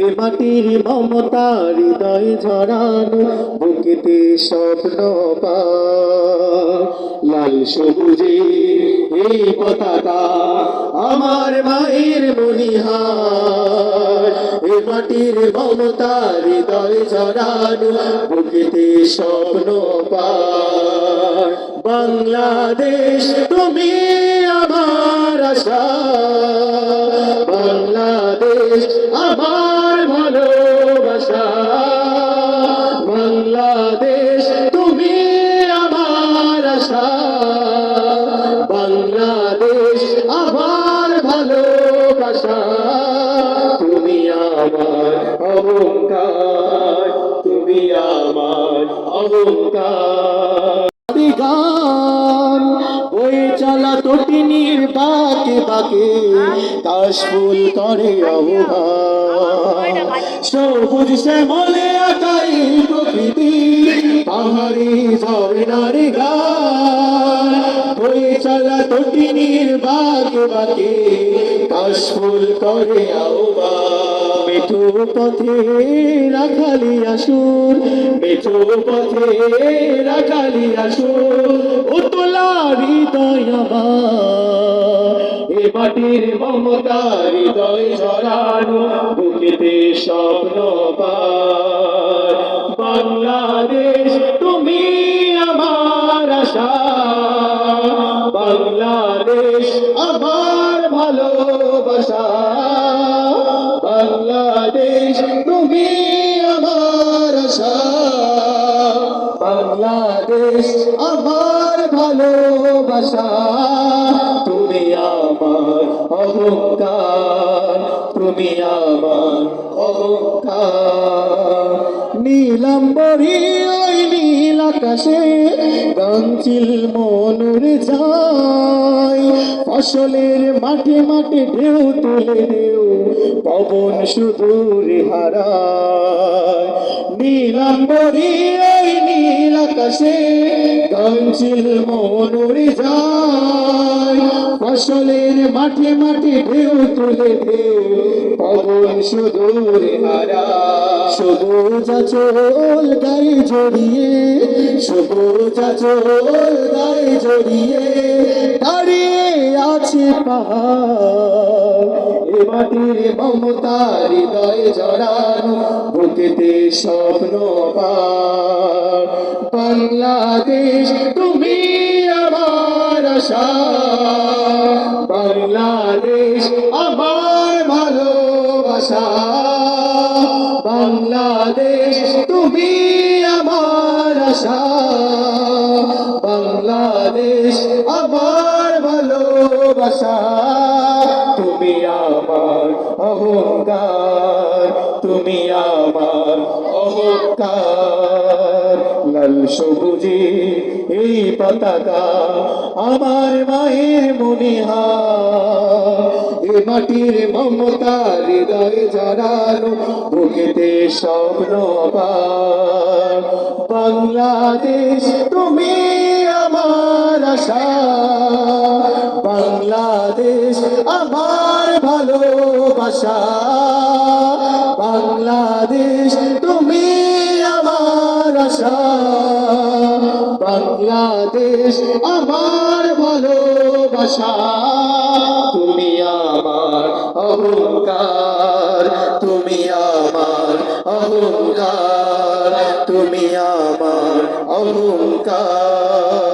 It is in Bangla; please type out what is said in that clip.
এ মাটির মমতা হৃদয় ঝরানো বুকেতে স্বপ্ন লাল সবুজে এই পতাকা আমার মায়ের মনিহার। এ মাটির মমতা হৃদয় ঝরানো বুকেতে স্বপ্ন বাংলাদেশ তুমি আমার আশা, বাংলাদেশ আমার ভালোবাসা, বাংলাদেশ তুমি আমার আশা, বাংলাদেশ আমার ভালোবাসা। তুমি আমার অহংকার, তুমি আমার অহংকার। গান বয়ে চলা তটিনীর বাঁকে বাঁকে কাশফুল করে আহ্বান। সবুজ শ্যামলে আকাই প্রকৃতি পাহাড়ি ঝরনার গান বয়ে চলা তটিনীর বাঁকে বাঁকে কাশফুল করে আহ্বান। মেঠো পথে রাখালি আসুর, মেঠো পথে রাখালি আসুর, উতলা হৃদয় আমার। এ মাটির মমতা হৃদয় ঝরানো বুকেতে স্বপ্ন বাংলাদেশ তুমি আমার আশা, বাংলাদেশ আমার ভালোবাসা, বাংলাদেশ তুমি আমার আশা, বাংলাদেশ আমার ভালোবাসা। তুমি আমার অহংকার, তুমি আমার অহংকার। নীলাম্বরী ওই নীল আকাশে গাংচিল মনুর যায়, ফসলের মাঠে মাঠে ঢেউ তুলে ঢেউ পবন সুদূর হারায়। নীলাম্বরী ওই নীল আকাশে গাংচিল মনুর যায়, ফসলের মাঠে মাঠে ঢেউ তুলে ঢেউ পবন সুদূর হারায়। সবুজ আঁচল গায়ে জড়িয়ে, সবুজ আঁচল গায়ে জড়িয়ে দাঁড়িয়ে আছে পাহাড়। এ মাটির মমতা হৃদয় জড়ানো বুকেতে স্বপ্ন বাংলাদেশ তুমি আমার আশা, বাংলাদেশ আমার ভালোবাসা, বাংলাদেশ তুমি আমার আশা, বাংলাদেশ আমার ভালোবাসা। তুমি আমার অহংকার, তুমি আমার অহংকার। লাল সবুজে এই পতাকা আমার মায়ের মনিহার। এ মাটির মমতা হৃদয় জড়ানো বুকেতে স্বপ্ন বাংলাদেশ তুমি আমার আশা, বাংলাদেশ আমার ভালোবাসা, বাংলাদেশ তুমি আমার আশা, বাংলাদেশ আমার ভালোবাসা। তুমি আমার অহংকার, তুমি আমার অহংকার, তুমি আমার অহংকার।